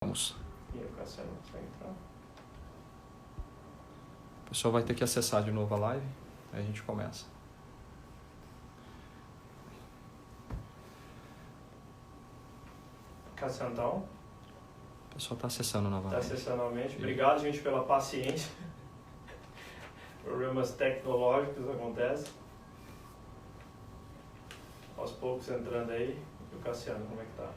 Vamos. E o Cassiano não consegue entrar. O pessoal vai ter que acessar de novo a live, aí a gente começa. Cassiano tá on? O pessoal está acessando novamente. Está acessando novamente. Obrigado, gente, pela paciência. Problemas tecnológicos acontecem. Aos poucos entrando aí. E o Cassiano, como é que tá?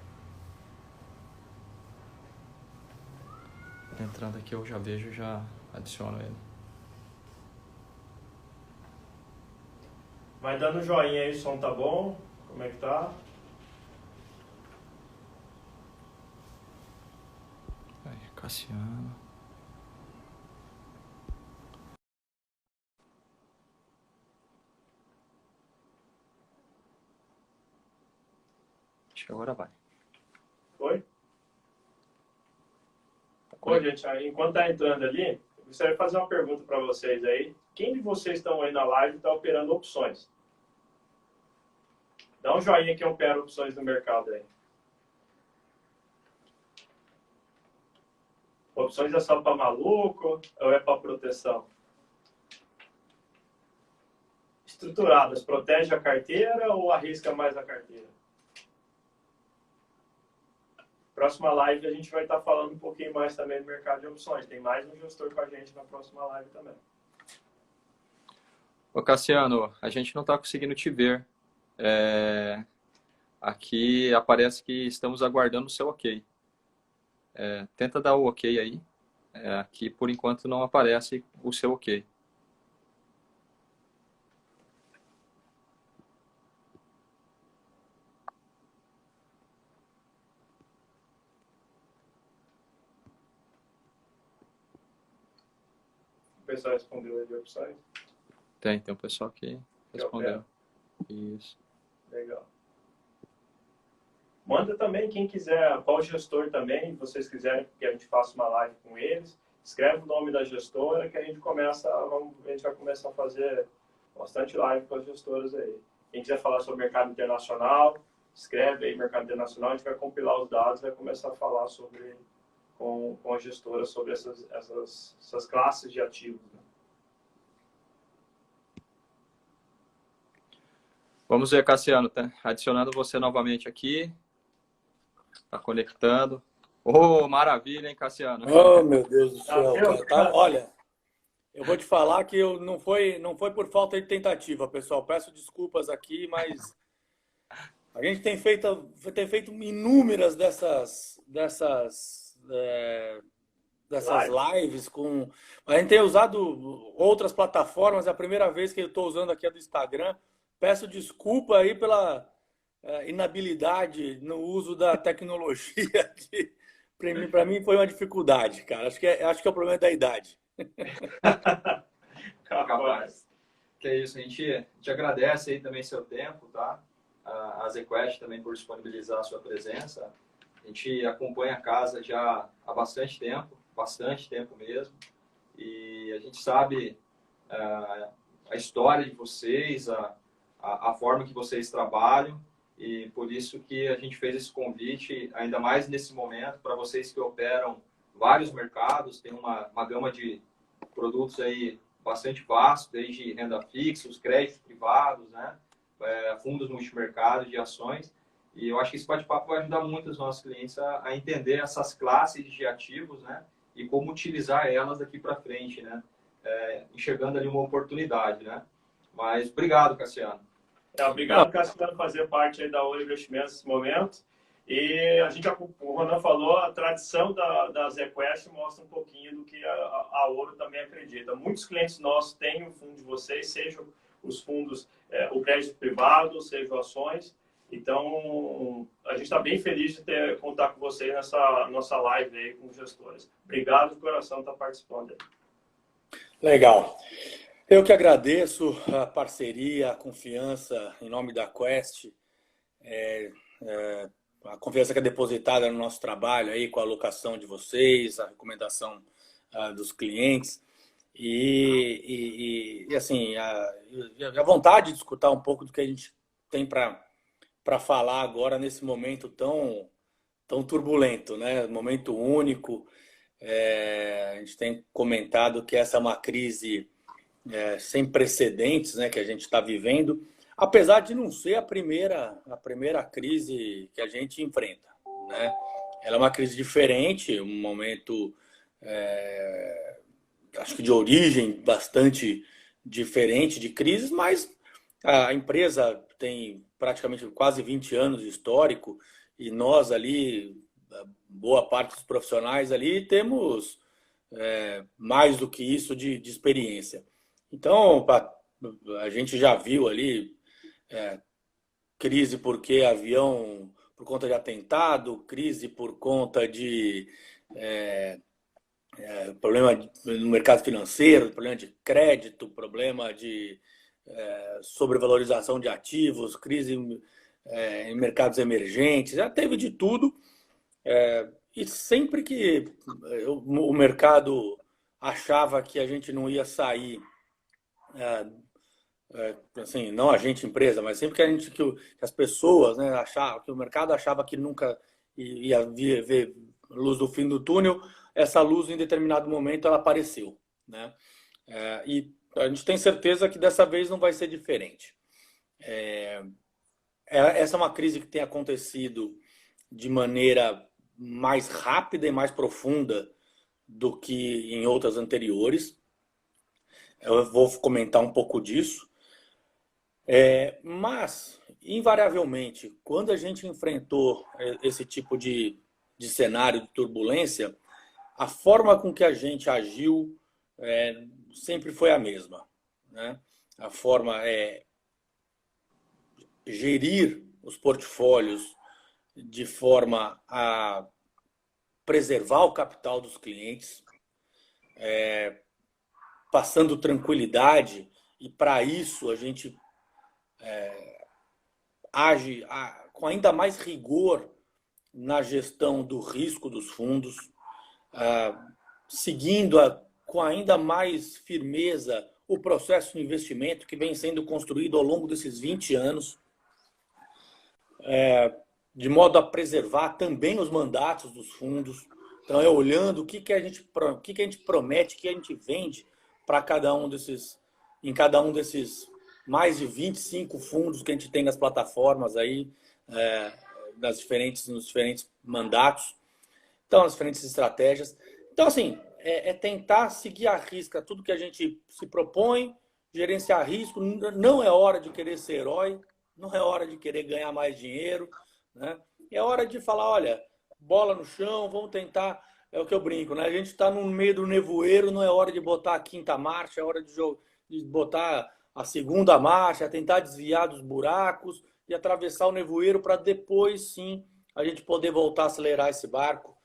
Entrando aqui eu já vejo e já adiciono ele. Vai dando joinha aí, o som tá bom? Como é que tá? Aí, Cassiano. Acho que agora vai. Foi? Bom, gente, enquanto tá entrando ali, eu gostaria de fazer uma pergunta para vocês aí. Quem de vocês estão aí na live está operando opções? Dá um joinha que opera opções no mercado aí. Opções é só para maluco ou é para proteção? Estruturadas, protege a carteira ou arrisca mais a carteira? Próxima live a gente vai estar falando um pouquinho mais também do mercado de opções. Tem mais um gestor com a gente na próxima live também. Ô Cassiano, a gente não está conseguindo te ver. Aqui aparece que estamos aguardando o seu ok. Tenta dar o ok aí. Aqui por enquanto não aparece o seu ok. O pessoal respondeu aí de opções? Tem um pessoal que respondeu. Isso. Legal. Manda também, quem quiser, qual gestor também, vocês quiserem que a gente faça uma live com eles, escreve o nome da gestora que a gente vai começar a fazer bastante live com as gestoras aí. Quem quiser falar sobre mercado internacional, escreve aí mercado internacional, a gente vai compilar os dados e vai começar a falar com a gestora sobre essas classes de ativos. Né? Vamos ver, Cassiano, tá adicionando você novamente aqui. Tá conectando. Oh, maravilha, hein, Cassiano? Oh, meu Deus do céu, Meu, cara. Olha, eu vou te falar que não foi por falta de tentativa, pessoal. Peço desculpas aqui, mas a gente tem feito inúmeras dessas lives com. A gente tem usado outras plataformas. É a primeira vez que eu estou usando aqui a do Instagram. Peço desculpa aí pela inabilidade no uso da tecnologia aqui. Para mim foi uma dificuldade, cara. Acho que é o problema da idade. Capaz. Que é isso, a gente te agradece aí também seu tempo, tá? A ZQuest também por disponibilizar a sua presença. A gente acompanha a casa já há bastante tempo mesmo. E a gente sabe a história de vocês, a forma que vocês trabalham. E por isso que a gente fez esse convite, ainda mais nesse momento, para vocês que operam vários mercados, tem uma gama de produtos aí bastante vasto, desde renda fixa, os créditos privados, né? Fundos multimercados de ações. E eu acho que esse bate-papo vai ajudar muito os nossos clientes a entender essas classes de ativos, né? E como utilizar elas daqui para frente, né? Enxergando ali uma oportunidade, né? Mas obrigado, Cassiano. Obrigado, Cassiano, por fazer parte aí da Ouro Investimentos nesse momento. E o Ronan falou, a tradição da ZQuest mostra um pouquinho do que a Ouro também acredita. Muitos clientes nossos têm o fundo de vocês, sejam os fundos, o crédito privado, sejam ações. Então, a gente está bem feliz de contar com vocês nessa nossa live aí com os gestores. Obrigado de coração por estar participando aí. Legal. Eu que agradeço a parceria, a confiança em nome da Quest, a confiança que é depositada no nosso trabalho aí com a alocação de vocês, a recomendação dos clientes e assim, a vontade de escutar um pouco do que a gente tem para falar agora nesse momento tão tão turbulento, né? Momento único. A gente tem comentado que essa é uma crise sem precedentes, né, que a gente está vivendo, apesar de não ser a primeira crise que a gente enfrenta, né? Ela é uma crise diferente, um momento, acho que de origem bastante diferente de crises, mas a empresa tem praticamente quase 20 anos de histórico e nós ali, boa parte dos profissionais ali, temos mais do que isso de experiência. Então, a gente já viu ali crise porque avião, por conta de atentado, crise por conta de problema no mercado financeiro, problema de crédito, problema de sobrevalorização de ativos, crise em mercados emergentes, já teve de tudo. E sempre que o mercado achava que a gente não ia sair, assim, não a gente empresa, mas sempre que as pessoas, né, achavam, que o mercado achava que nunca ia ver luz do fim do túnel, essa luz em determinado momento ela apareceu, né? E a gente tem certeza que dessa vez não vai ser diferente. Essa é uma crise que tem acontecido de maneira mais rápida e mais profunda do que em outras anteriores. Eu vou comentar um pouco disso. Mas, invariavelmente, quando a gente enfrentou esse tipo de cenário de turbulência, a forma com que a gente agiu sempre foi a mesma, né? A forma é gerir os portfólios de forma a preservar o capital dos clientes, passando tranquilidade, e para isso a gente age com ainda mais rigor na gestão do risco dos fundos, seguindo com ainda mais firmeza o processo de investimento que vem sendo construído ao longo desses 20 anos, de modo a preservar também os mandatos dos fundos. Então, olhando o que a gente promete, o que a gente vende para em cada um desses mais de 25 fundos que a gente tem nas plataformas aí, nos diferentes mandatos, então, as diferentes estratégias. Então, assim, tentar seguir à risca tudo que a gente se propõe, gerenciar risco. Não é hora de querer ser herói, não é hora de querer ganhar mais dinheiro, né? É hora de falar, olha, bola no chão, vamos tentar, é o que eu brinco, né? A gente está no meio do nevoeiro, não é hora de botar a quinta marcha, é hora de botar a segunda marcha, tentar desviar dos buracos e atravessar o nevoeiro para depois, sim, a gente poder voltar a acelerar esse barco,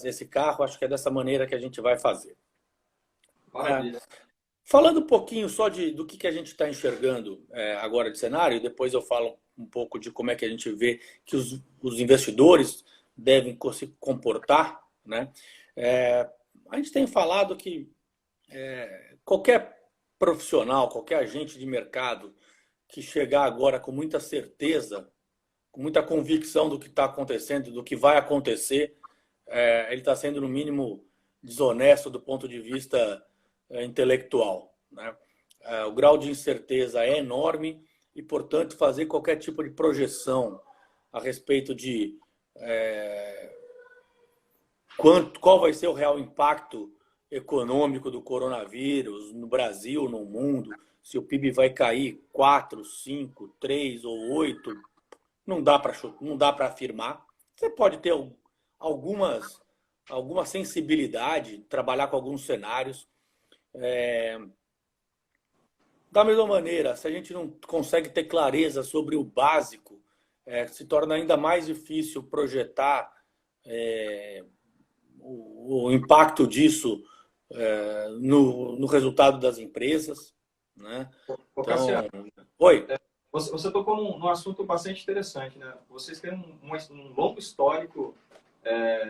esse carro. Acho que é dessa maneira que a gente vai fazer. Maravilha. Falando um pouquinho só do que a gente está enxergando agora de cenário, depois eu falo um pouco de como é que a gente vê que os investidores devem se comportar, né? A gente tem falado que qualquer profissional, qualquer agente de mercado que chegar agora com muita certeza, com muita convicção do que está acontecendo, do que vai acontecer, ele está sendo, no mínimo, desonesto do ponto de vista intelectual, né? O grau de incerteza é enorme e, portanto, fazer qualquer tipo de projeção a respeito de qual vai ser o real impacto econômico do coronavírus no Brasil, no mundo, se o PIB vai cair 4, 5, 3 ou 8, não dá para afirmar. Você pode ter alguma sensibilidade, trabalhar com alguns cenários. Da mesma maneira, se a gente não consegue ter clareza sobre o básico, se torna ainda mais difícil projetar o impacto disso no resultado das empresas, né? Cassiano, oi. Você tocou num assunto bastante interessante, né? Vocês têm um longo histórico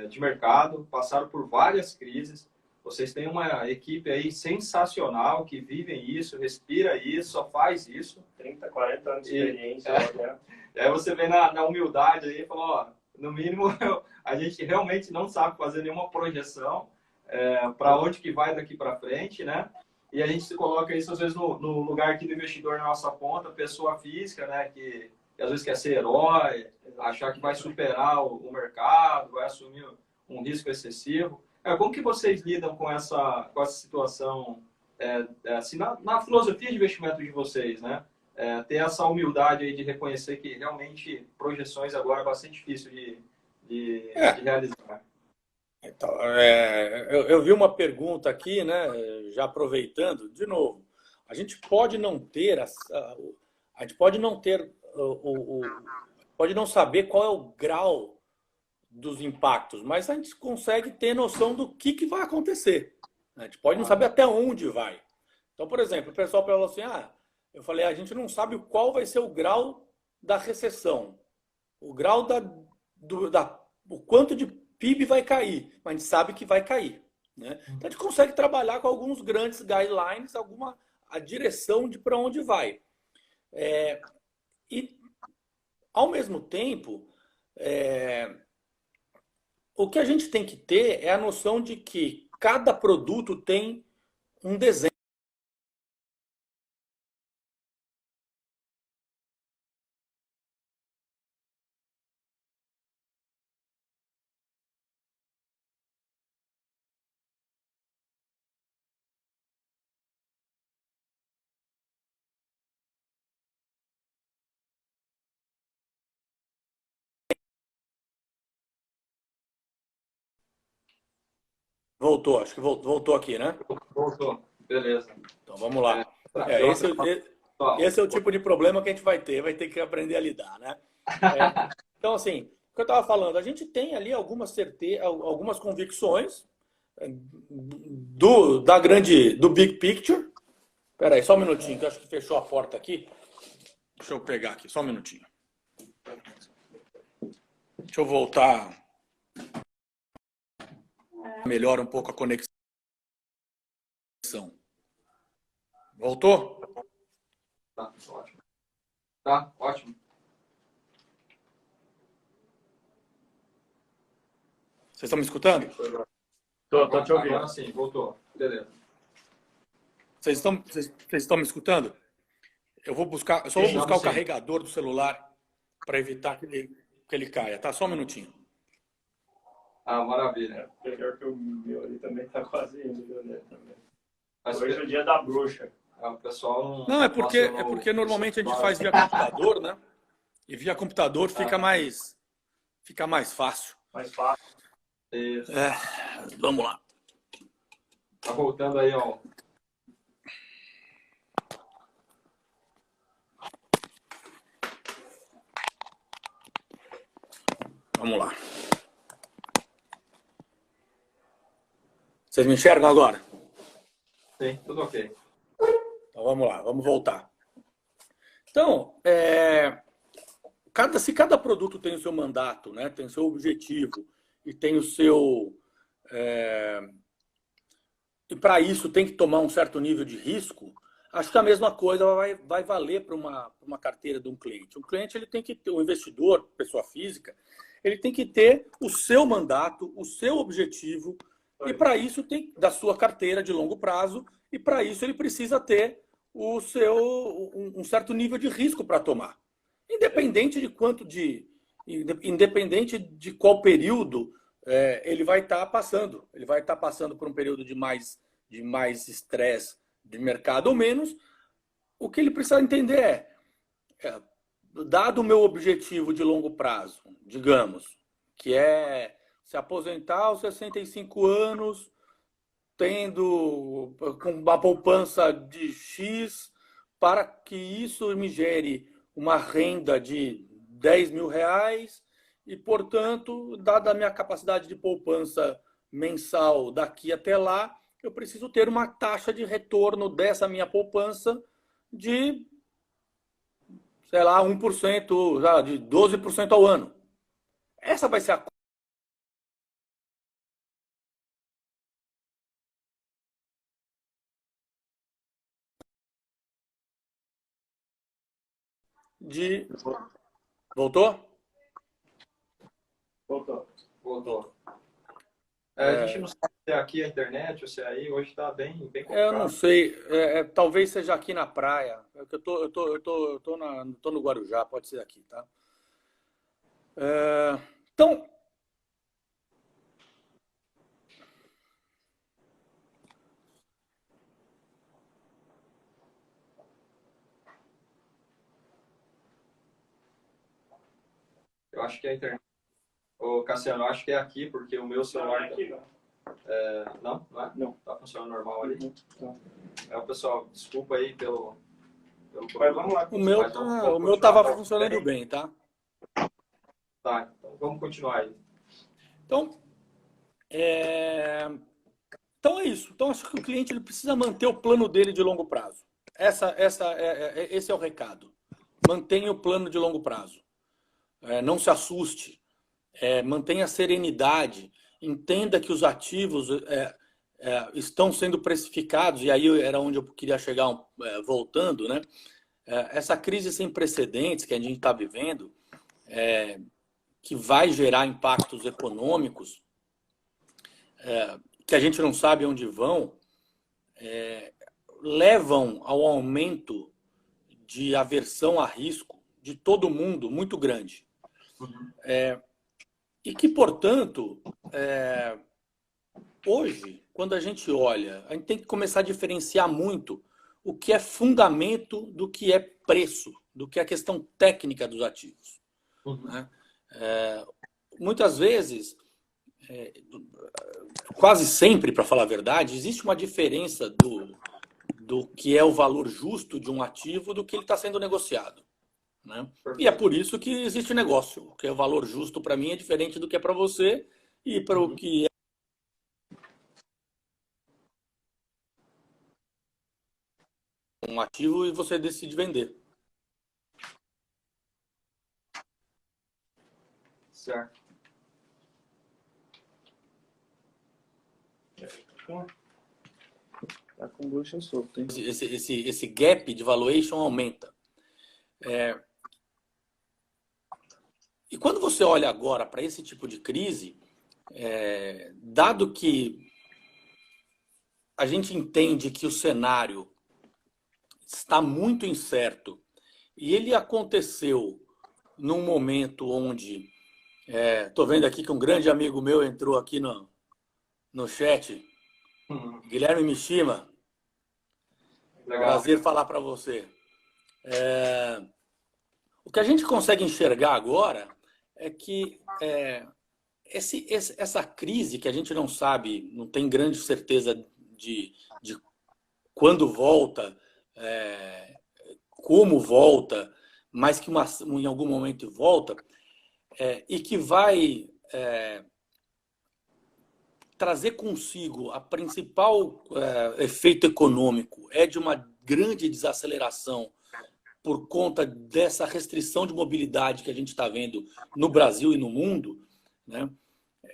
de mercado, passaram por várias crises. Vocês têm uma equipe aí sensacional que vive isso, respira isso, só faz isso. 30, 40 anos de experiência. Aí você vem na humildade aí e fala, ó, no mínimo, a gente realmente não sabe fazer nenhuma projeção para onde que vai daqui para frente, né? E a gente se coloca isso, às vezes, no lugar aqui do investidor na nossa ponta, pessoa física, né? Que às vezes quer ser herói, achar que vai superar o mercado, vai assumir um risco excessivo. Como que vocês lidam com essa situação, assim, na filosofia de investimento de vocês, né? Ter essa humildade aí de reconhecer que realmente projeções agora é bastante difícil de realizar. Então, eu vi uma pergunta aqui, né? Já aproveitando, de novo, a gente pode não ter, a gente pode não ter, pode não saber qual é o grau dos impactos, mas a gente consegue ter noção do que vai acontecer. A gente pode não saber até onde vai. Então, por exemplo, o pessoal falou assim, eu falei, a gente não sabe qual vai ser o grau da recessão, o grau o quanto de PIB vai cair, mas a gente sabe que vai cair. Né? Então, a gente consegue trabalhar com alguns grandes guidelines, a direção de para onde vai. E, ao mesmo tempo, o que a gente tem que ter é a noção de que cada produto tem um desenho. Voltou, acho que voltou aqui, né? Voltou, beleza. Então vamos lá. Esse é o tipo de problema que a gente vai ter que aprender a lidar, né? Então, assim, o que eu estava falando, a gente tem ali algumas convicções do big picture. Espera aí, só um minutinho, que eu acho que fechou a porta aqui. Deixa eu pegar aqui, só um minutinho. Deixa eu voltar. Melhora um pouco a conexão. Voltou? Tá, ótimo. Tá, ótimo. Vocês estão me escutando? Tô te ouvindo. Agora sim, voltou. Beleza. Vocês estão me escutando? Eu só vou buscar o carregador do celular para evitar que ele caia, tá? Só um minutinho. Maravilha. Melhor que o meu ali também tá quase indo, né? Hoje é o dia da bruxa. O pessoal não é porque normalmente a gente faz via computador, né? E via computador fica mais fácil. Mais fácil. Isso. Vamos lá. Tá voltando aí, ó. Vamos lá. Vocês me enxergam agora? Sim, tudo ok. Então vamos lá, vamos voltar. Então, se cada produto tem o seu mandato, né, tem o seu objetivo e tem o seu... e para isso tem que tomar um certo nível de risco, acho que a mesma coisa vai valer para uma carteira de um cliente. Um cliente ele tem que ter, um investidor, pessoa física, ele tem que ter o seu mandato, o seu objetivo, e para isso tem da sua carteira de longo prazo, e para isso ele precisa ter um certo nível de risco para tomar. Independente de qual período ele vai estar passando. Ele vai estar passando por um período de mais estresse de mercado ou menos. O que ele precisa entender dado o meu objetivo de longo prazo, digamos, que é se aposentar aos 65 anos, tendo com uma poupança de X, para que isso me gere uma renda de 10 mil reais e, portanto, dada a minha capacidade de poupança mensal daqui até lá, eu preciso ter uma taxa de retorno dessa minha poupança de, sei lá, 1%, de 12% ao ano. Essa vai ser a Voltou? Voltou. Voltou. A gente não sabe se é aqui a internet ou se é aí. Hoje está bem complicado. Eu não sei. Talvez seja aqui na praia. Eu tô no Guarujá, pode ser aqui, tá? Então, Eu acho que é a internet. Ô, Cassiano, eu acho que é aqui, porque o meu Não, celular... é aqui, não. Não? Não é? Não. Tá funcionando normal ali? Não. Pessoal, desculpa aí pelo Mas vamos lá. o meu Mas vamos o meu continuar, tava funcionando bem, tá? Tá, então vamos continuar aí. Então, então é isso. Então acho que o cliente ele precisa manter o plano dele de longo prazo. Esse é o recado. Mantenha o plano de longo prazo. Não se assuste. Mantenha a serenidade. Entenda que os ativos estão sendo precificados, e aí era onde eu queria chegar voltando, né? Essa crise sem precedentes que a gente está vivendo, que vai gerar impactos econômicos, que a gente não sabe onde vão, levam ao aumento de aversão a risco de todo mundo muito grande. E que, portanto, hoje, quando a gente olha, a gente tem que começar a diferenciar muito o que é fundamento do que é preço, do que é a questão técnica dos ativos. Né? Muitas vezes, quase sempre, para falar a verdade, existe uma diferença do que é o valor justo de um ativo do que ele está sendo negociado. Né? E é por isso que existe negócio, porque o valor justo para mim é diferente do que é para você e para o que é um ativo e você decide vender. Certo. Tá com bucha solta, hein? Esse gap de valuation aumenta. E quando você olha agora para esse tipo de crise, dado que a gente entende que o cenário está muito incerto e ele aconteceu num momento onde estou vendo aqui que um grande amigo meu entrou aqui no chat, Guilherme Mishima. Legal. Prazer falar para você. O que a gente consegue enxergar agora é que essa crise que a gente não sabe, não tem grande certeza de quando volta, como volta, mas que em algum momento volta, e que vai trazer consigo a principal efeito econômico é de uma grande desaceleração por conta dessa restrição de mobilidade que a gente está vendo no Brasil e no mundo, né?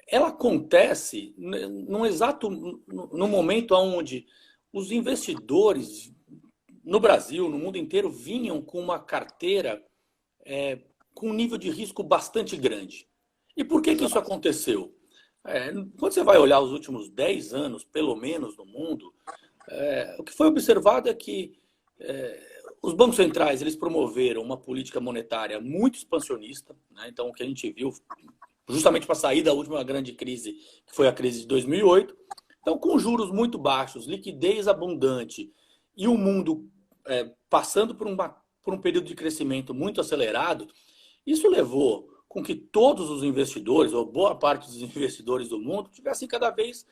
Ela acontece no momento onde os investidores no Brasil, no mundo inteiro, vinham com uma carteira com um nível de risco bastante grande. E por que isso aconteceu? Quando você vai olhar os últimos 10 anos, pelo menos, no mundo, o que foi observado é que os bancos centrais eles promoveram uma política monetária muito expansionista, né? Então, o que a gente viu, justamente para sair da última grande crise, que foi a crise de 2008, então, com juros muito baixos, liquidez abundante e o mundo passando por um período de crescimento muito acelerado, isso levou com que todos os investidores, ou boa parte dos investidores do mundo, tivessem cada vez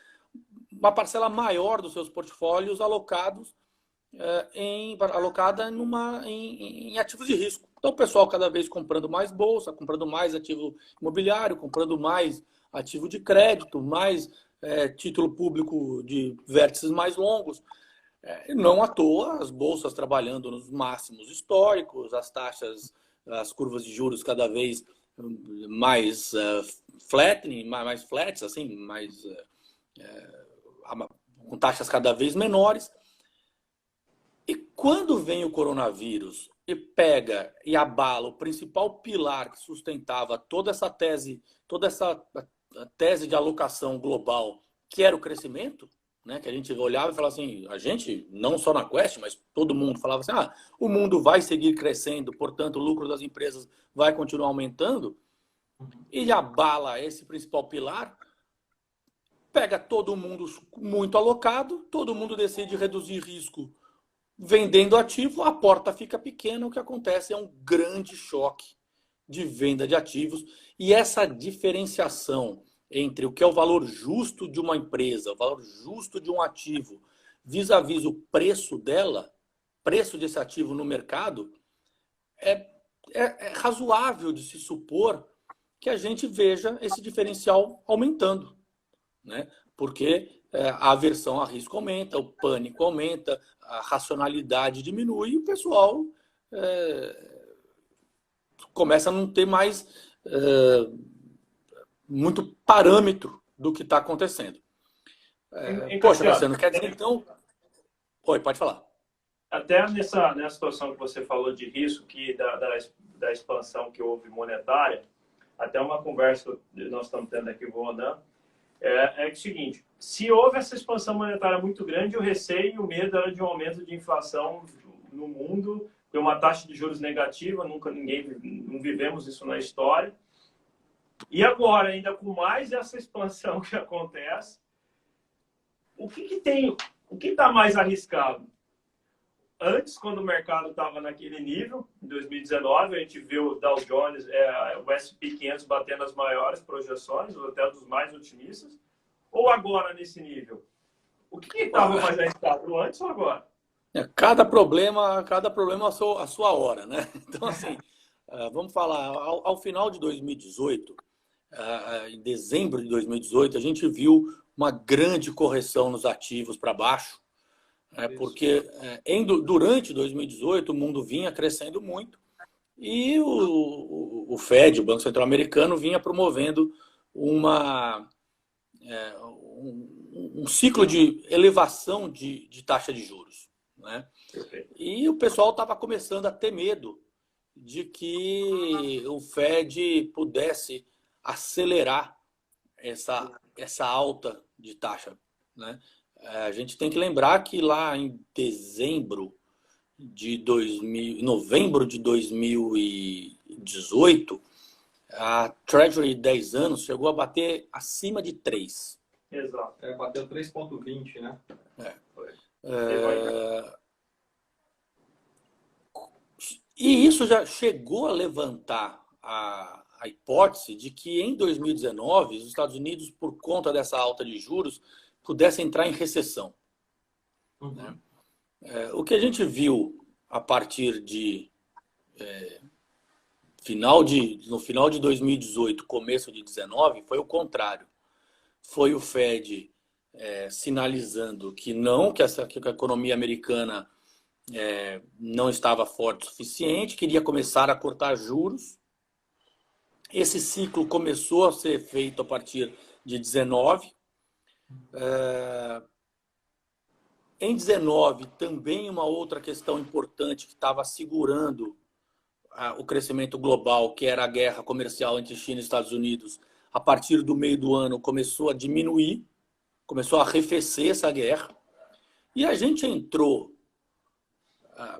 uma parcela maior dos seus portfólios alocados em ativos de risco. Então, o pessoal cada vez comprando mais bolsa, comprando mais ativo imobiliário, comprando mais ativo de crédito, mais título público de vértices mais longos. Não à toa, as bolsas trabalhando nos máximos históricos, as taxas, as curvas de juros cada vez mais flattening, mais flats, assim, com taxas cada vez menores. E quando vem o coronavírus e pega e abala o principal pilar que sustentava toda essa tese de alocação global, que era o crescimento, né? Que a gente olhava e falava assim, a gente, não só na Quest, mas todo mundo falava assim, o mundo vai seguir crescendo, portanto o lucro das empresas vai continuar aumentando, e abala esse principal pilar, pega todo mundo muito alocado, todo mundo decide reduzir risco vendendo ativo, a porta fica pequena, o que acontece é um grande choque de venda de ativos. E essa diferenciação entre o que é o valor justo de uma empresa, o valor justo de um ativo, vis-à-vis o preço dela, preço desse ativo no mercado, é razoável de se supor que a gente veja esse diferencial aumentando, né? Porque a aversão a risco aumenta, o pânico aumenta, a racionalidade diminui e o pessoal começa a não ter mais muito parâmetro do que está acontecendo. Poxa, Cassiano, quer dizer então... Oi, pode falar. Até nessa situação que você falou de risco, da expansão que houve monetária, até uma conversa que nós estamos tendo aqui com o Ronan, é o seguinte, se houve essa expansão monetária muito grande, o receio e o medo era de um aumento de inflação no mundo, de uma taxa de juros negativa, não vivemos isso na história. E agora, ainda com mais essa expansão que acontece, o que está mais arriscado? Antes, quando o mercado estava naquele nível, em 2019, a gente viu o Dow Jones, o S&P 500 batendo as maiores projeções, ou até dos mais otimistas, ou agora nesse nível? O que estava mais arriscado, antes ou agora? Cada problema a sua hora, né? Então, assim, vamos falar, ao final de 2018, em dezembro de 2018, a gente viu uma grande correção nos ativos para baixo, porque durante 2018 o mundo vinha crescendo muito e o Fed, o Banco Central Americano, vinha promovendo um ciclo de elevação de taxa de juros, né? E o pessoal estava começando a ter medo de que o Fed pudesse acelerar essa alta de taxa, né? A gente tem que lembrar que lá em novembro de 2018, a Treasury de 10 anos chegou a bater acima de 3. Exato. Bateu 3,20, né? E isso já chegou a levantar a hipótese de que em 2019 os Estados Unidos, por conta dessa alta de juros, pudesse entrar em recessão. Né? O que a gente viu a partir de no final de 2018, começo de 2019, foi o contrário. Foi o Fed sinalizando que a economia americana não estava forte o suficiente, queria começar a cortar juros. Esse ciclo começou a ser feito a partir de 19. Em 19, também uma outra questão importante que estava segurando o crescimento global, que era a guerra comercial entre China e Estados Unidos, a partir do meio do ano começou a diminuir, começou a arrefecer essa guerra. E a gente entrou...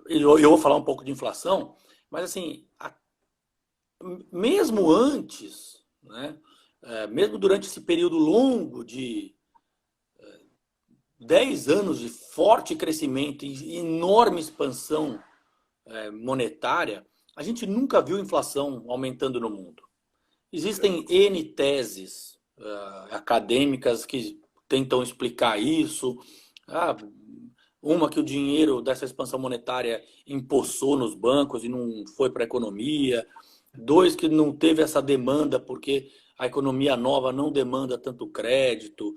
Eu vou falar um pouco de inflação, mas assim, mesmo antes, né, mesmo durante esse período longo de 10 anos de forte crescimento e enorme expansão monetária, a gente nunca viu inflação aumentando no mundo. Existem N teses acadêmicas que tentam explicar isso. Uma que o dinheiro dessa expansão monetária empoçou nos bancos e não foi para a economia. 2, que não teve essa demanda porque a economia nova não demanda tanto crédito.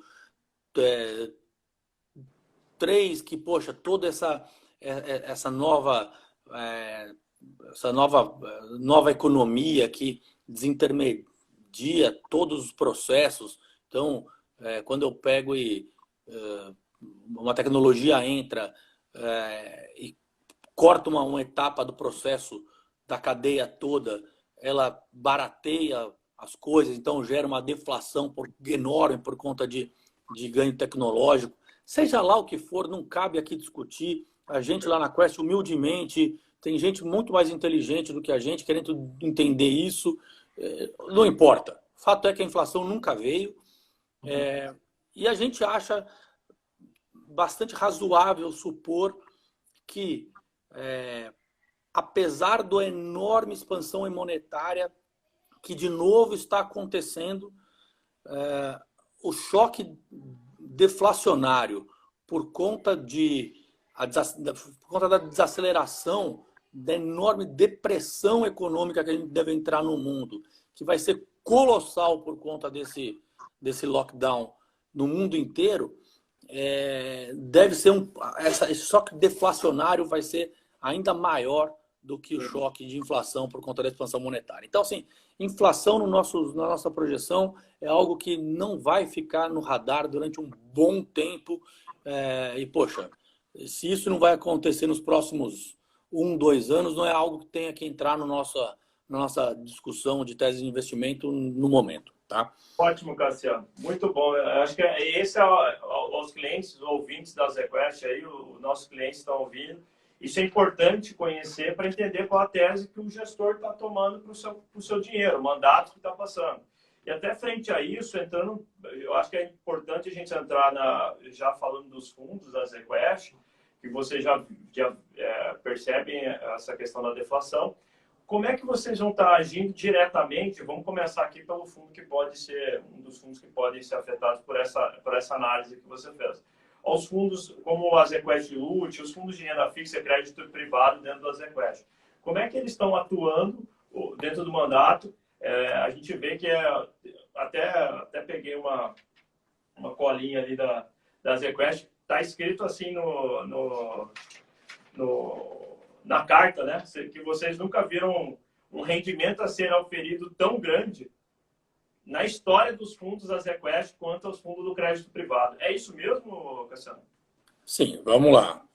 3, que, poxa, toda essa nova economia que desintermedia todos os processos. Então, quando eu pego uma tecnologia entra e corta uma etapa do processo da cadeia toda, ela barateia as coisas, então gera uma deflação enorme por conta de ganho tecnológico. Seja lá o que for, não cabe aqui discutir. A gente lá na Quest, humildemente, tem gente muito mais inteligente do que a gente, querendo entender isso. Não importa. O fato é que a inflação nunca veio. E a gente acha bastante razoável supor que, apesar da enorme expansão monetária que de novo está acontecendo, o choque deflacionário por conta da desaceleração, da enorme depressão econômica que a gente deve entrar no mundo, que vai ser colossal por conta desse lockdown no mundo inteiro, deve ser esse choque deflacionário vai ser ainda maior do que o choque de inflação por conta da expansão monetária. Então, assim, inflação na nossa projeção é algo que não vai ficar no radar durante um bom tempo. E, poxa, se isso não vai acontecer nos próximos 1, 2 anos, não é algo que tenha que entrar na nossa discussão de tese de investimento no momento. Tá? Ótimo, Cassiano. Muito bom. Eu acho que esse aos clientes, os ouvintes da ZQuest, aí, os nossos clientes estão ouvindo. Isso é importante conhecer para entender qual a tese que o gestor está tomando para o seu dinheiro, o mandato que está passando. E até frente a isso, eu acho que é importante a gente entrar já falando dos fundos da ZQuest, que vocês já percebem essa questão da deflação. Como é que vocês vão estar agindo diretamente? Vamos começar aqui pelo fundo que pode ser um dos fundos que podem ser afetados por essa análise que você fez. Aos fundos como a ZQuest LUT, os fundos de renda fixa e crédito privado dentro da ZQuest. Como é que eles estão atuando dentro do mandato? A gente vê que até peguei uma colinha ali da ZQuest, está escrito assim na carta, né? Que vocês nunca viram um rendimento a ser auferido tão grande na história dos fundos da ZQuest quanto aos fundos do crédito privado. É isso mesmo, Cassiano? Sim, vamos lá.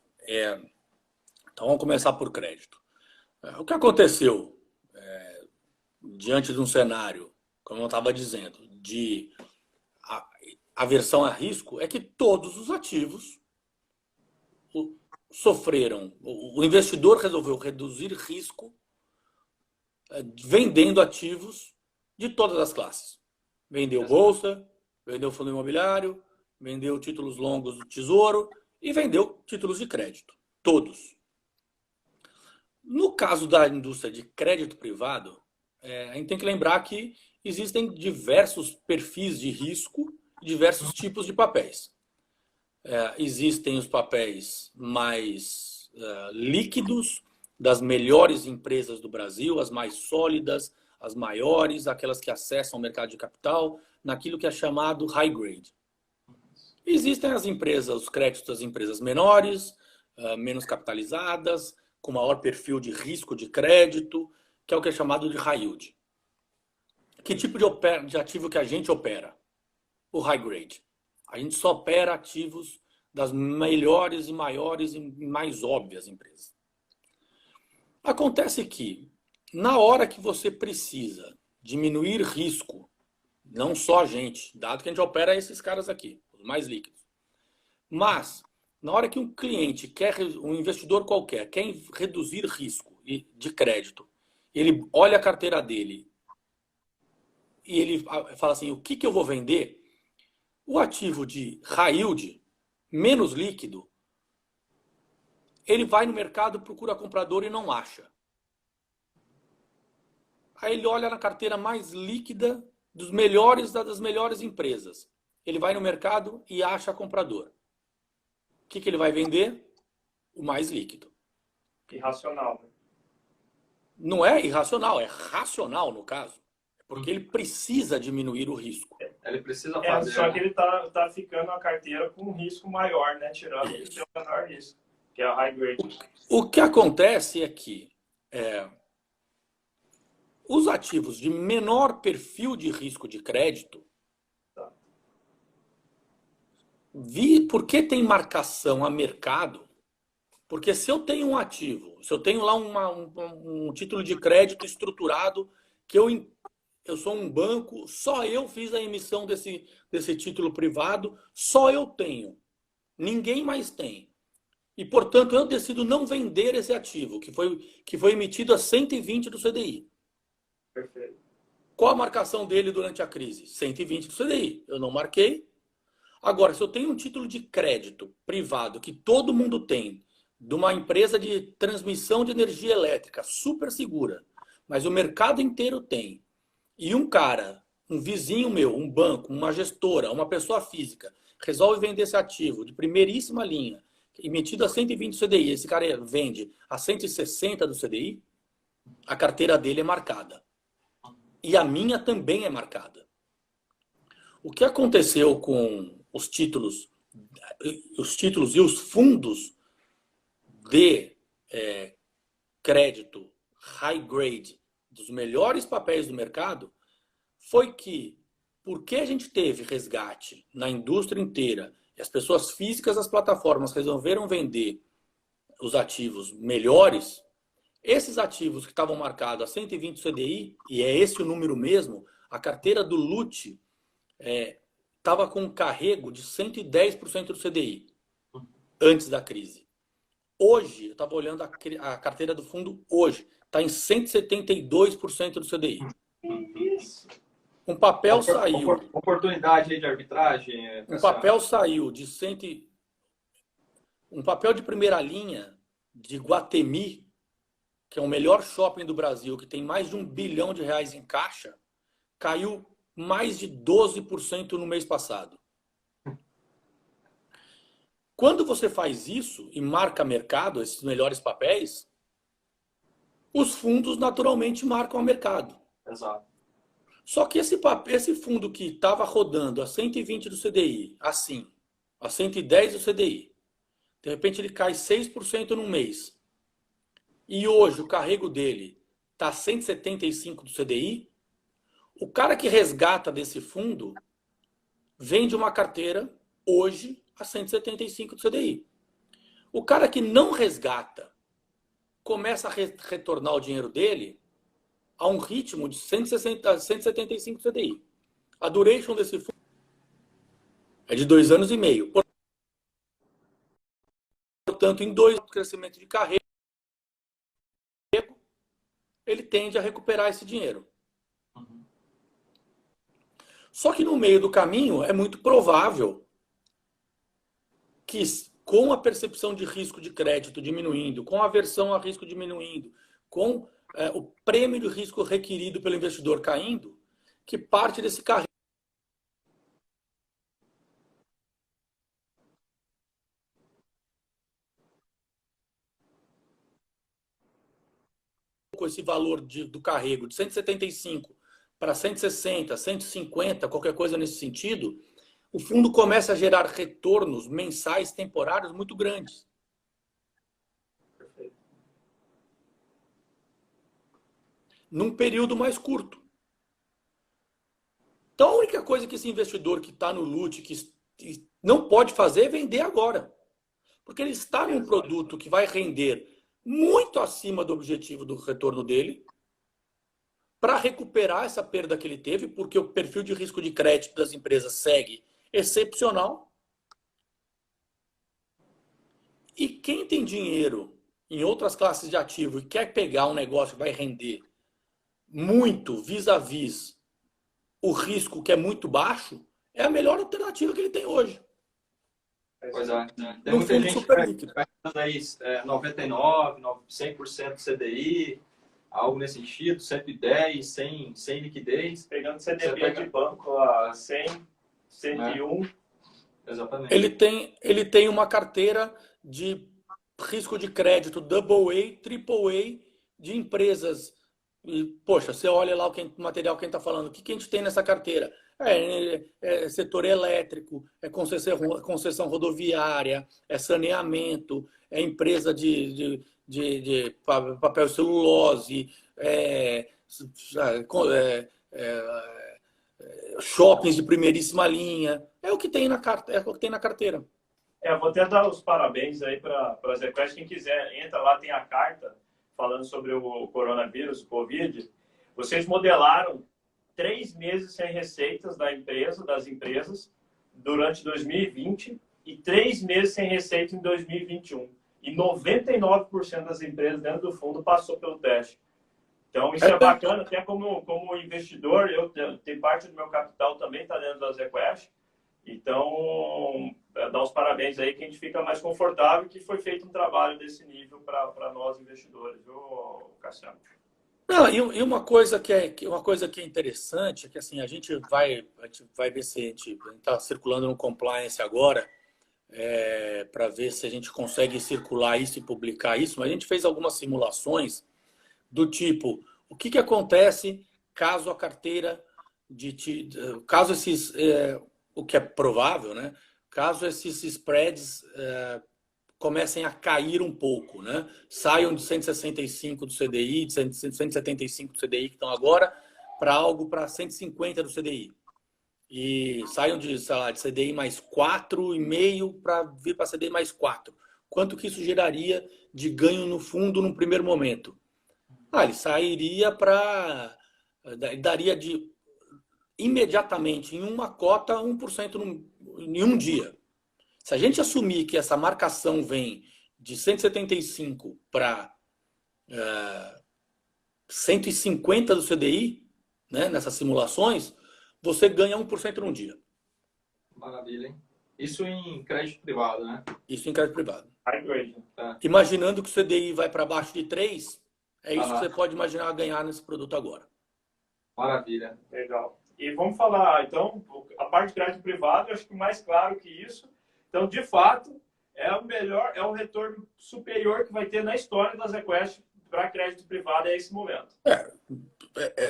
Então vamos começar por crédito. O que aconteceu diante de um cenário, como eu estava dizendo, de aversão a risco, é que todos os ativos sofreram. O investidor resolveu reduzir risco vendendo ativos de todas as classes. Vendeu bolsa, vendeu fundo imobiliário, vendeu títulos longos do Tesouro e vendeu títulos de crédito. Todos. No caso da indústria de crédito privado, a gente tem que lembrar que existem diversos perfis de risco, diversos tipos de papéis. Existem os papéis mais líquidos, das melhores empresas do Brasil, as mais sólidas, as maiores, aquelas que acessam o mercado de capital, naquilo que é chamado high grade. Existem as empresas, os créditos das empresas menores, menos capitalizadas, com maior perfil de risco de crédito, que é o que é chamado de high yield. Que tipo de ativo que a gente opera? O high grade. A gente só opera ativos das melhores e maiores e mais óbvias empresas. Acontece que, na hora que você precisa diminuir risco, não só a gente, dado que a gente opera esses caras aqui, os mais líquidos, mas na hora que um cliente um investidor qualquer, quer reduzir risco de crédito, ele olha a carteira dele e ele fala assim, o que eu vou vender? O ativo de high yield, menos líquido, ele vai no mercado, procura comprador e não acha. Aí ele olha na carteira mais líquida das melhores empresas. Ele vai no mercado e acha comprador. O que ele vai vender? O mais líquido. Irracional. Não é irracional, é racional no caso. Porque ele precisa diminuir o risco. Ele precisa fazer. Só que ele tá ficando a carteira com um risco maior, né? Tirando o menor risco, que é a high grade. O que acontece é que os ativos de menor perfil de risco de crédito, porque tem marcação a mercado, Porque se eu tenho um ativo, se eu tenho lá um título de crédito estruturado, que eu sou um banco, só eu fiz a emissão desse título privado, só eu tenho. Ninguém mais tem. E, portanto, eu decido não vender esse ativo, que foi emitido a 120 do CDI. Perfeito. Qual a marcação dele durante a crise? 120 do CDI. Eu não marquei. Agora, se eu tenho um título de crédito privado, que todo mundo tem, de uma empresa de transmissão de energia elétrica super segura, mas o mercado inteiro tem, e um cara, um vizinho meu, um banco, uma gestora, uma pessoa física, resolve vender esse ativo de primeiríssima linha, emitido a 120 do CDI, esse cara vende a 160 do CDI, a carteira dele é marcada. E a minha também é marcada. O que aconteceu com os títulos e os fundos de crédito high grade dos melhores papéis do mercado foi que, porque a gente teve resgate na indústria inteira e as pessoas físicas das plataformas resolveram vender os ativos melhores, esses ativos que estavam marcados a 120 CDI, e é esse o número mesmo, a carteira do LUT estava com um carrego de 110% do CDI antes da crise. Hoje, eu estava olhando a carteira do fundo hoje, está em 172% do CDI. Isso. Um papel saiu. Oportunidade aí de arbitragem. Um papel saiu de um papel de primeira linha de Guatemi, que é o melhor shopping do Brasil, que tem mais de R$1 bilhão em caixa, caiu mais de 12% no mês passado. Quando você faz isso e marca mercado, esses melhores papéis, os fundos naturalmente marcam o mercado. Exato. Só que esse fundo que estava rodando a 120 do CDI, assim, a 110 do CDI, de repente ele cai 6% no mês. E hoje o carrego dele está 175 do CDI. O cara que resgata desse fundo vende uma carteira hoje a 175 do CDI. O cara que não resgata começa a retornar o dinheiro dele a um ritmo de 175 do CDI. A duration desse fundo é de 2 anos e meio. Portanto, em 2 anos de crescimento de carreira, ele tende a recuperar esse dinheiro. Só que no meio do caminho é muito provável que, com a percepção de risco de crédito diminuindo, com a aversão a risco diminuindo, com o prêmio de risco requerido pelo investidor caindo, que parte desse carrego com esse valor do carrego de 175 para 160, 150, qualquer coisa nesse sentido, o fundo começa a gerar retornos mensais temporários muito grandes. Num período mais curto. Então, a única coisa que esse investidor que está no LUT que não pode fazer é vender agora. Porque ele está num produto que vai render muito acima do objetivo do retorno dele, para recuperar essa perda que ele teve, porque o perfil de risco de crédito das empresas segue excepcional. E quem tem dinheiro em outras classes de ativo e quer pegar um negócio que vai render muito vis-à-vis o risco que é muito baixo, é a melhor alternativa que ele tem hoje. Pois é. Tem Um muita fundo gente super líquido. pegando aí 99, 100% CDI, algo nesse sentido, 110, sem liquidez. Pegando CDB de banco a 100, 101. Exatamente. Ele tem uma carteira de risco de crédito AA, AAA de empresas. E, poxa, você olha lá o material que a gente está falando. O que a gente tem nessa carteira? É setor elétrico, é concessão rodoviária, é saneamento, é empresa de papel celulose, shoppings de primeiríssima linha. É o que tem na carteira. Vou até dar os parabéns aí para a ZQuest. Quem quiser, entra lá, tem a carta falando sobre o coronavírus, o Covid. Vocês modelaram 3 meses sem receitas das empresas, durante 2020 e 3 meses sem receita em 2021. E 99% das empresas dentro do fundo passou pelo teste. Então, isso é bacana, até como investidor, tem parte do meu capital também está dentro da ZQuest. Então, dar os parabéns aí, que a gente fica mais confortável, que foi feito um trabalho desse nível para nós investidores, viu, Cassiano? Não, e uma coisa que é interessante é que assim, a gente vai ver se a gente está circulando no compliance agora, para ver se a gente consegue circular isso e publicar isso, mas a gente fez algumas simulações do tipo, o que acontece caso a carteira caso esses, o que é provável, né? Caso esses spreads comecem a cair um pouco, né? Saiam de 165 do CDI, de 175 do CDI que estão agora, para algo para 150 do CDI. E saiam de, sei lá, de CDI mais 4,5 para vir para CDI mais 4. Quanto que isso geraria de ganho no fundo num primeiro momento? Ele sairia para... daria de imediatamente, em uma cota, 1% em um dia. Se a gente assumir que essa marcação vem de 175 para 150 do CDI, né, nessas simulações, você ganha 1% num dia. Maravilha, hein? Isso em crédito privado, né? Isso em crédito privado. Tá. Imaginando que o CDI vai para baixo de 3, é isso que você pode imaginar ganhar nesse produto agora. Maravilha. Legal. E vamos falar, então, a parte de crédito privado, eu acho que mais claro que isso. Então, de fato, é o retorno superior que vai ter na história da ZQuest para crédito privado esse momento.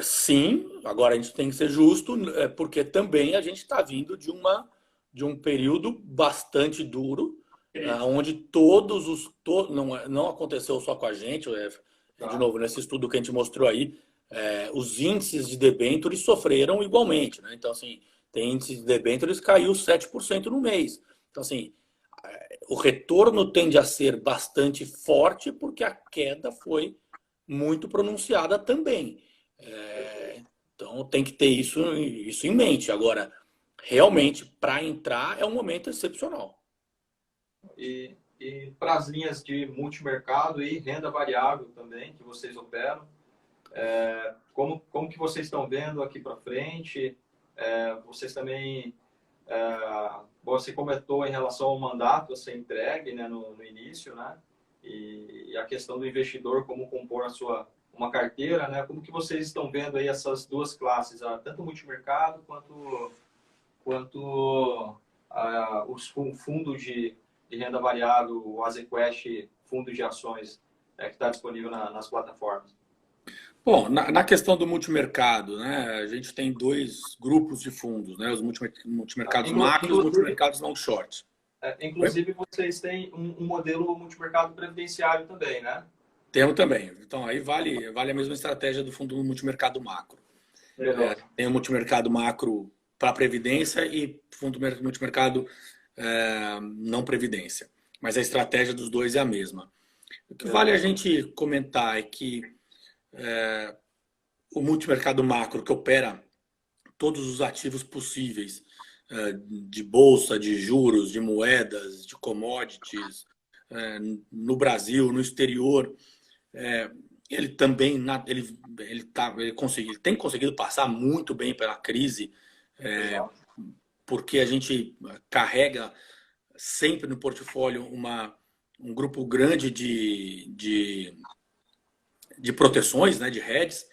Sim, agora a gente tem que ser justo, porque também a gente está vindo de um período bastante duro, onde não aconteceu só com a gente, de novo, nesse estudo que a gente mostrou aí, os índices de debêntures sofreram igualmente, né? Então, assim, tem índice de debêntures que caiu 7% no mês. Então, assim, o retorno tende a ser bastante forte porque a queda foi muito pronunciada também. Então, tem que ter isso em mente. Agora, realmente, para entrar, é um momento excepcional. E para as linhas de multimercado e renda variável também, que vocês operam, como que vocês estão vendo aqui para frente? Vocês também... você comentou em relação ao mandato a ser entregue, né, no início, né? E a questão do investidor, como compor uma carteira, né? Como que vocês estão vendo aí essas duas classes, tanto o multimercado quanto os fundos de renda variável, o AZQuest, fundos de ações, que está disponível nas plataformas? Bom, na questão do multimercado, né, a gente tem 2 grupos de fundos, né, os multimercados macro e os multimercados long short. Inclusive, vocês têm um modelo multimercado previdenciário também, né? Temos também. Então, aí vale a mesma estratégia do fundo multimercado macro. Tem o multimercado macro para previdência e fundo multimercado não previdência. Mas a estratégia dos dois é a mesma. O que vale a gente comentar é que o multimercado macro, que opera todos os ativos possíveis, de bolsa, de juros, de moedas, de commodities, no Brasil, no exterior, ele também tem conseguido passar muito bem pela crise, porque a gente carrega sempre no portfólio um grupo grande de proteções, né, de hedges.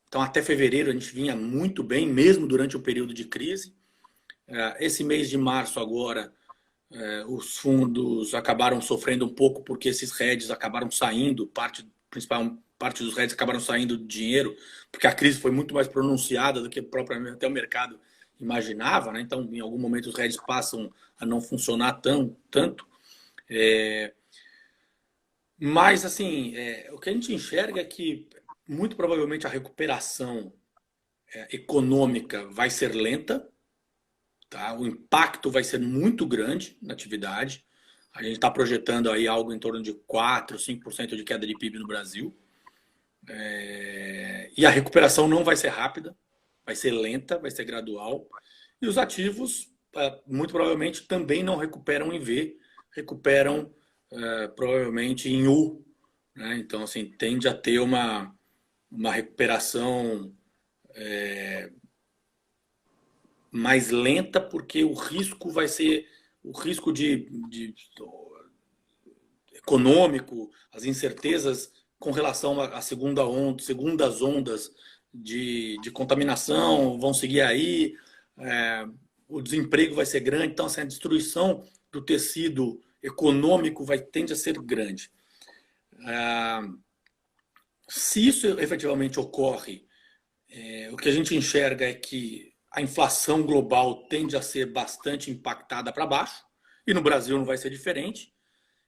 Então, até fevereiro a gente vinha muito bem, mesmo durante o período de crise. Esse mês de março agora, os fundos acabaram sofrendo um pouco porque esses hedges acabaram saindo, parte dos hedges acabaram saindo do dinheiro, porque a crise foi muito mais pronunciada do que propriamente até o mercado imaginava, né? Então, em algum momento, os hedges passam a não funcionar tanto. Mas, assim, o que a gente enxerga é que, muito provavelmente, a recuperação econômica vai ser lenta, tá? O impacto vai ser muito grande na atividade. A gente está projetando aí algo em torno de 4, 5% de queda de PIB no Brasil. E a recuperação não vai ser rápida, vai ser lenta, vai ser gradual. E os ativos, muito provavelmente, também não recuperam em V, recuperam provavelmente em U. Né? Então, assim, tende a ter uma recuperação mais lenta, porque o risco vai ser o risco econômico, as incertezas com relação à segundas ondas de contaminação vão seguir aí, o desemprego vai ser grande, então assim, a destruição do tecido econômico tende a ser grande. Se isso efetivamente ocorre, o que a gente enxerga é que a inflação global tende a ser bastante impactada para baixo, e no Brasil não vai ser diferente.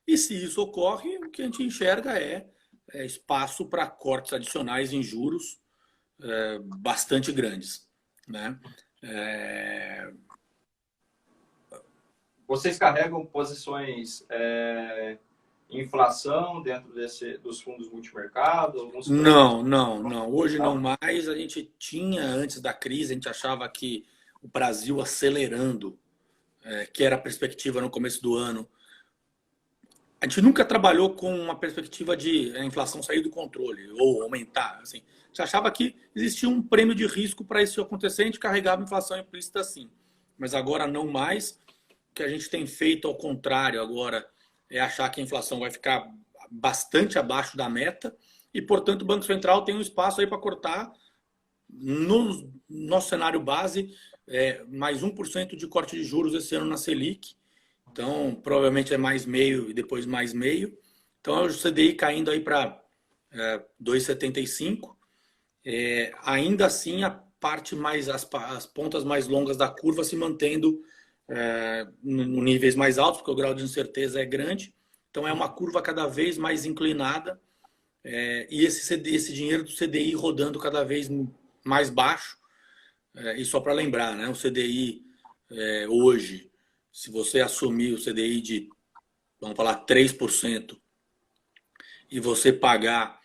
E se isso ocorre, o que a gente enxerga é espaço para cortes adicionais em juros bastante grandes. Né? Vocês carregam posições inflação dentro dos fundos multimercado? Não. Hoje não mais. A gente tinha, antes da crise, a gente achava que o Brasil acelerando, que era a perspectiva no começo do ano. A gente nunca trabalhou com uma perspectiva de a inflação sair do controle ou aumentar. Assim. A gente achava que existia um prêmio de risco para isso acontecer, a gente carregava a inflação implícita assim. Mas agora não mais. O que a gente tem feito ao contrário agora é achar que a inflação vai ficar bastante abaixo da meta e, portanto, o Banco Central tem um espaço aí para cortar no nosso cenário base mais 1% de corte de juros esse ano na Selic. Então, provavelmente é mais meio e depois mais meio. Então, é o CDI caindo aí para 2,75. Ainda assim, as pontas mais longas da curva se mantendo em níveis mais altos, porque o grau de incerteza é grande. Então, é uma curva cada vez mais inclinada e esse dinheiro do CDI rodando cada vez mais baixo. E só para lembrar, né, o CDI hoje, se você assumir o CDI de, vamos falar, 3% e você pagar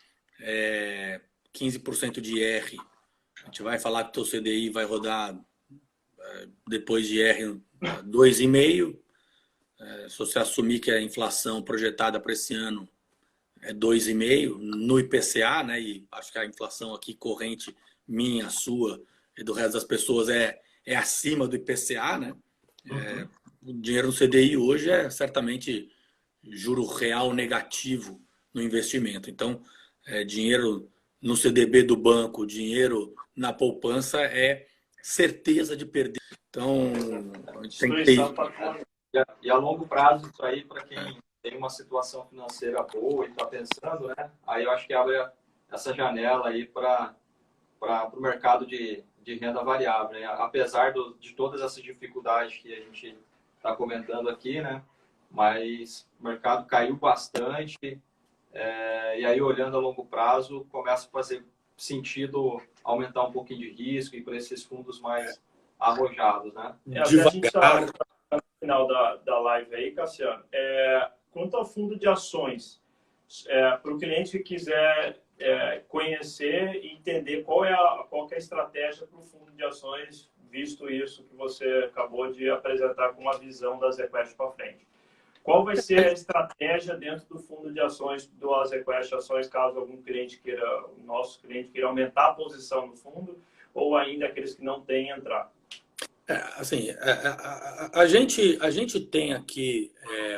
15% de IR, a gente vai falar que o seu CDI vai rodar depois de IR 2,5%. Se você assumir que a inflação projetada para esse ano é 2,5% no IPCA, né? E acho que a inflação aqui corrente minha, sua e do resto das pessoas é acima do IPCA, né? O dinheiro no CDI hoje é certamente juro real negativo no investimento. Então, dinheiro no CDB do banco, dinheiro na poupança é certeza de perder. Então, tem que ter... E a longo prazo, isso aí, para quem tem uma situação financeira boa e está pensando, né? Aí eu acho que abre essa janela aí para o mercado de renda variável, né? Apesar de todas essas dificuldades que a gente está comentando aqui, né? Mas o mercado caiu bastante e aí, olhando a longo prazo, começa a fazer sentido aumentar um pouquinho de risco e para esses fundos mais arrojados, né? Até a gente está no final da live aí, Cassiano. Quanto ao fundo de ações, para o cliente que quiser conhecer e entender qual é a estratégia para o fundo de ações, visto isso que você acabou de apresentar com uma visão da ZQuest para frente. Qual vai ser a estratégia dentro do fundo de ações do ZQuest Ações, caso algum cliente o nosso cliente queira aumentar a posição no fundo, ou ainda aqueles que não têm entrar? Assim, a gente tem aqui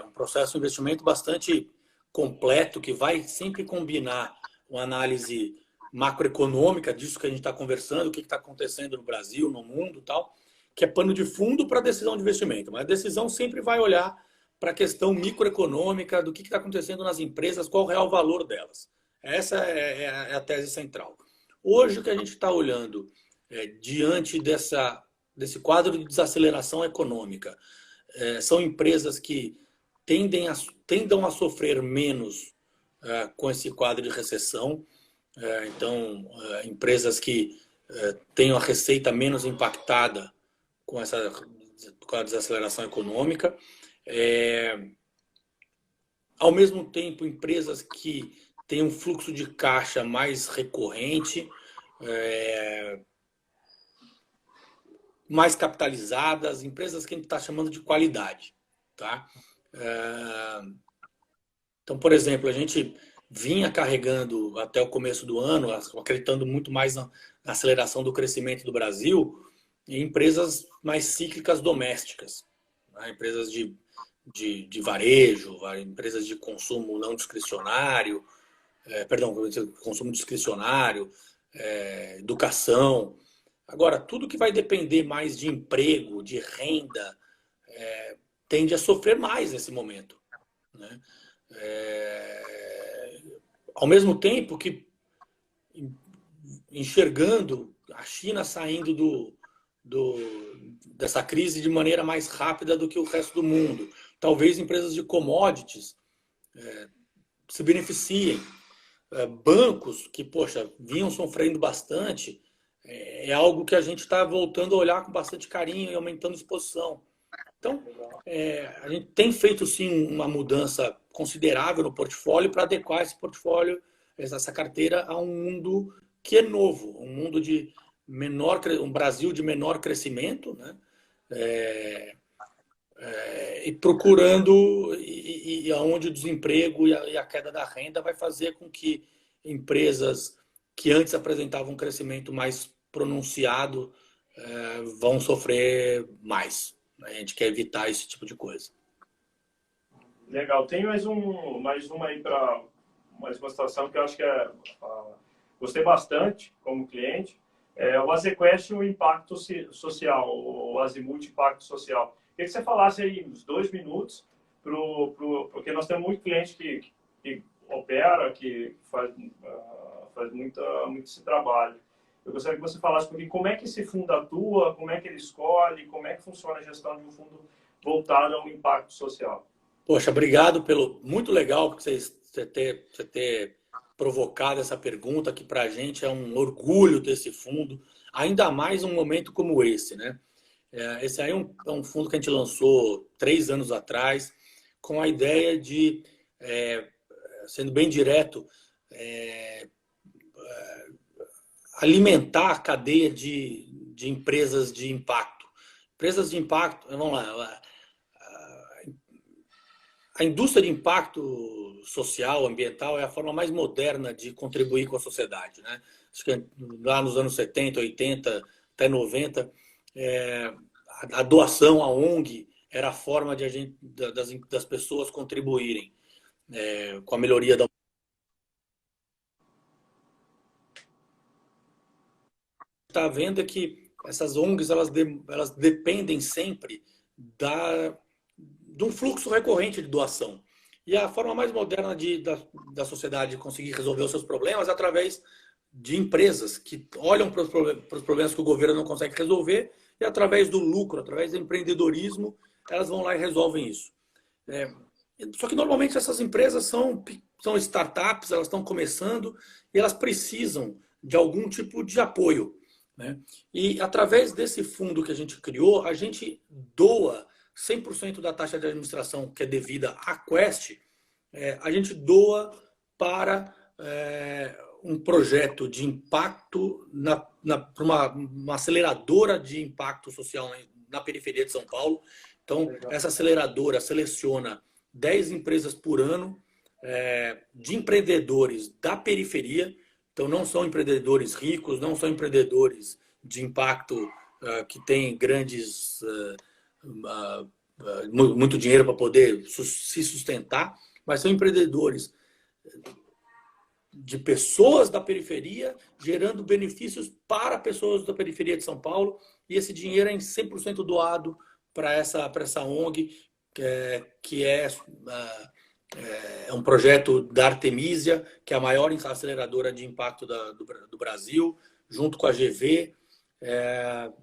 um processo de investimento bastante completo que vai sempre combinar uma análise macroeconômica disso que a gente está conversando, o que está acontecendo no Brasil, no mundo e tal, que é pano de fundo para a decisão de investimento. Mas a decisão sempre vai olhar para a questão microeconômica do que está acontecendo nas empresas, qual o real valor delas. Essa é a tese central. Hoje, o que a gente está olhando diante desse quadro de desaceleração econômica são empresas que tendam a sofrer menos com esse quadro de recessão. Então, empresas que tenham a receita menos impactada com essa com a desaceleração econômica. Ao mesmo tempo, empresas que têm um fluxo de caixa mais recorrente, mais capitalizadas, empresas que a gente está chamando de qualidade. Tá? Então, por exemplo, a gente vinha carregando até o começo do ano, acreditando muito mais na aceleração do crescimento do Brasil, em empresas mais cíclicas domésticas, né? Empresas de varejo, empresas de consumo não discricionário, consumo discricionário, educação. Agora, tudo que vai depender mais de emprego, de renda, tende a sofrer mais nesse momento, né? Ao mesmo tempo que, enxergando a China saindo dessa crise de maneira mais rápida do que o resto do mundo, talvez empresas de commodities se beneficiem. Bancos que, poxa, vinham sofrendo bastante, é algo que a gente está voltando a olhar com bastante carinho e aumentando a exposição. Então, a gente tem feito, sim, uma mudança considerável no portfólio para adequar esse portfólio, essa carteira, a um mundo que é novo, um mundo de um Brasil de menor crescimento, né? E procurando, e aonde o desemprego e a queda da renda vai fazer com que empresas que antes apresentavam um crescimento mais pronunciado vão sofrer mais. A gente quer evitar esse tipo de coisa. Legal. Tem mais uma aí para mais uma situação que eu acho que gostei bastante como cliente. O Azequest e o impacto social, o Azimuth Impacto Social. Queria que você falasse aí uns 2 minutos, porque nós temos muito cliente que opera, que faz muito esse trabalho. Eu gostaria que você falasse um pouquinho como é que esse fundo atua, como é que ele escolhe, como é que funciona a gestão de um fundo voltado ao impacto social. Poxa, obrigado muito legal você ter provocado essa pergunta, que para a gente é um orgulho desse fundo, ainda mais num momento como esse, né? Esse aí é um fundo que a gente lançou 3 anos atrás, com a ideia de, sendo bem direto, alimentar a cadeia de empresas de impacto. Empresas de impacto, vamos lá, a indústria de impacto social, ambiental, é a forma mais moderna de contribuir com a sociedade, né? Acho que lá nos anos 70, 80, até 90, a doação, a ONG, era a forma das pessoas contribuírem com a melhoria da... Está vendo que essas ONGs elas dependem sempre de um fluxo recorrente de doação. E a forma mais moderna da sociedade conseguir resolver os seus problemas é através de empresas que olham para os problemas que o governo não consegue resolver e através do lucro, através do empreendedorismo, elas vão lá e resolvem isso. Só que normalmente essas empresas são startups, elas estão começando e elas precisam de algum tipo de apoio, né? E através desse fundo que a gente criou, a gente doa 100% da taxa de administração que é devida à Quest, a gente doa para um projeto de impacto para uma aceleradora de impacto social na periferia de São Paulo. Então, legal. Essa aceleradora seleciona 10 empresas por ano de empreendedores da periferia. Então, não são empreendedores ricos, não são empreendedores de impacto que têm grandes... muito dinheiro para poder se sustentar, mas são empreendedores de pessoas da periferia, gerando benefícios para pessoas da periferia de São Paulo, e esse dinheiro é 100% doado para essa ONG, que é um projeto da Artemisia, que é a maior aceleradora de impacto do Brasil, junto com a GV,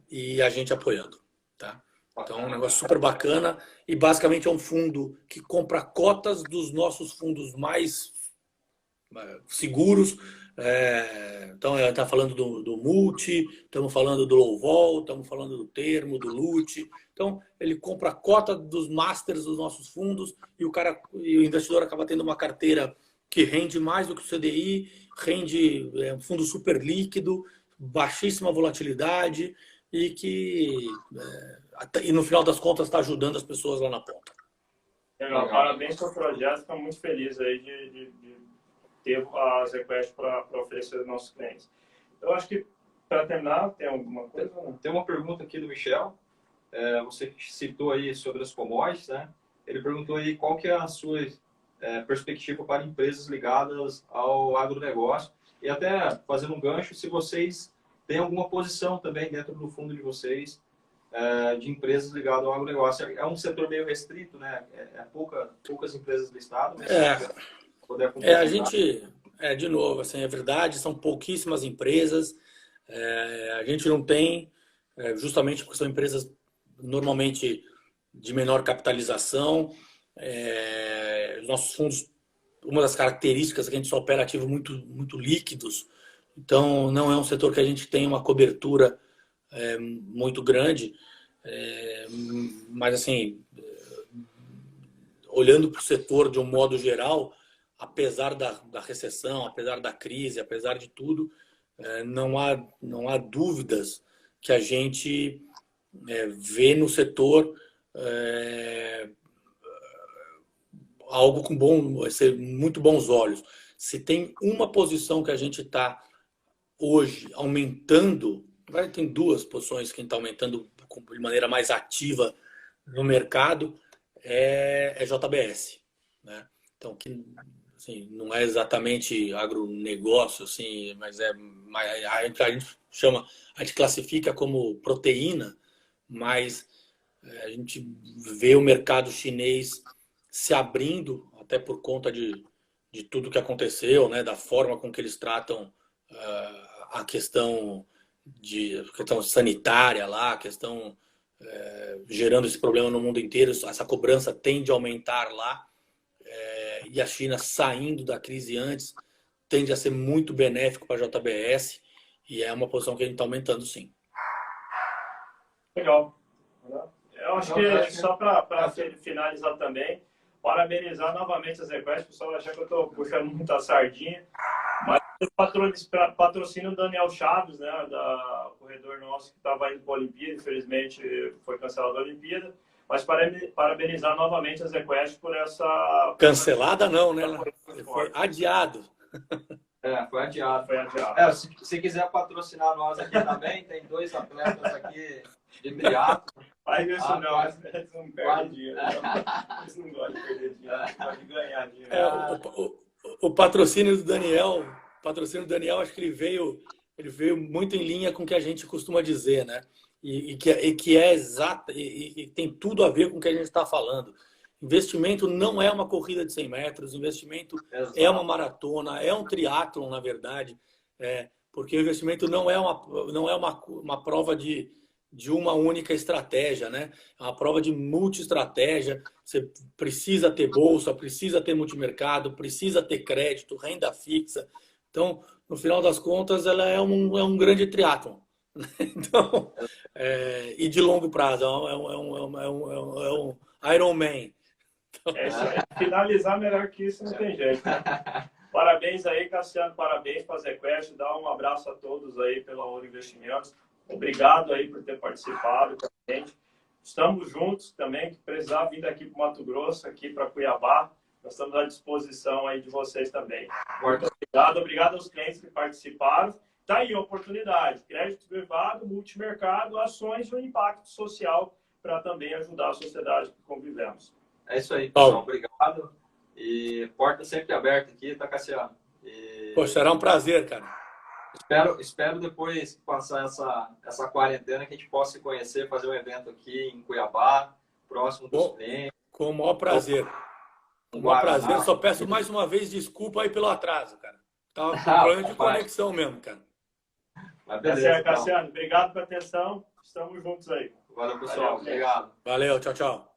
e a gente apoiando, tá? Então, é um negócio super bacana, e basicamente é um fundo que compra cotas dos nossos fundos mais seguros. Então, está falando do multi, estamos falando do low vol, estamos falando do termo, do LUT. Então, ele compra a cota dos masters dos nossos fundos e o investidor acaba tendo uma carteira que rende mais do que o CDI, rende um fundo super líquido, baixíssima volatilidade e no final das contas está ajudando as pessoas lá na ponta. Legal, parabéns pelo projeto, estamos muito felizes aí de ter as requests para oferecer aos nossos clientes. Eu acho que, para terminar, tem alguma coisa? Tem uma pergunta aqui do Michel. Você citou aí sobre as commodities, né? Ele perguntou aí qual que é a sua perspectiva para empresas ligadas ao agronegócio e até fazendo um gancho, se vocês têm alguma posição também dentro do fundo de vocês de empresas ligadas ao agronegócio. É um setor meio restrito, né? Poucas empresas listadas, mas poder a gente, de novo, assim, é verdade, são pouquíssimas empresas, a gente não tem, justamente porque são empresas normalmente de menor capitalização, os nossos fundos, uma das características é que a gente só opera ativos muito líquidos, então não é um setor que a gente tem uma cobertura muito grande, mas assim, olhando para o setor de um modo geral, apesar da recessão, apesar da crise, apesar de tudo, não há dúvidas que a gente vê no setor algo com muito bons olhos. Se tem uma posição que a gente está hoje aumentando, tem duas posições que a gente está aumentando de maneira mais ativa no mercado, é JBS, né? Então, que assim, não é exatamente agronegócio, assim, mas a gente classifica como proteína, mas a gente vê o mercado chinês se abrindo, até por conta de tudo que aconteceu, né, da forma com que eles tratam a questão sanitária lá, a questão gerando esse problema no mundo inteiro, essa cobrança tende a aumentar lá, e a China saindo da crise antes tende a ser muito benéfico para a JBS e é uma posição que a gente está aumentando, sim. Legal. Eu acho que só para finalizar também, parabenizar novamente as requests, o pessoal achar que eu estou puxando muita sardinha, mas patrocínio do Daniel Chaves, né, da corredor nosso que estava indo para a Olimpíada, infelizmente foi cancelada a Olimpíada, mas parabenizar novamente as requests por essa... Cancelada não, né? Foi adiado. Foi adiado. Se quiser patrocinar nós aqui também, tem 2 atletas aqui de triatlo. Faz isso não, eles não perdem dinheiro. Eles não gostam de perder dinheiro, eles gostam de ganhar dinheiro. O patrocínio do Daniel, acho que ele veio muito em linha com o que a gente costuma dizer, né? E que é exato, e tem tudo a ver com o que a gente está falando. Investimento não é uma corrida de 100 metros, investimento é uma maratona, é um triatlon, na verdade, porque o investimento não é uma prova de uma única estratégia, né? É uma prova de multi-estratégia. Você precisa ter bolsa, precisa ter multimercado, precisa ter crédito, renda fixa. Então, no final das contas, ela é um grande triatlon. Então, e de longo prazo, é um Ironman. Então... isso aí. Finalizar melhor que isso não tem jeito. Parabéns aí, Cassiano, parabéns para as requests, dá um abraço a todos aí pela Ouro Investimentos. Obrigado aí por ter participado com a gente. Estamos juntos também, que precisar vir daqui para o Mato Grosso, aqui para Cuiabá, nós estamos à disposição aí de vocês também. Muito obrigado aos clientes que participaram. Tá aí a oportunidade, crédito privado, multimercado, ações e o impacto social para também ajudar a sociedade que convivemos. É isso aí, pessoal. Obrigado. E porta sempre aberta aqui, tá, Cassiano? Poxa, será um prazer, cara. Espero depois passar essa quarentena que a gente possa se conhecer, fazer um evento aqui em Cuiabá, próximo dos clientes. Com o maior prazer. Com o maior prazer. Só peço mais uma vez desculpa aí pelo atraso, cara. Tava com problema de conexão mesmo, cara. Mas beleza, então. Cassiano, obrigado pela atenção. Estamos juntos aí. Valeu, pessoal. Obrigado. Valeu, tchau, tchau.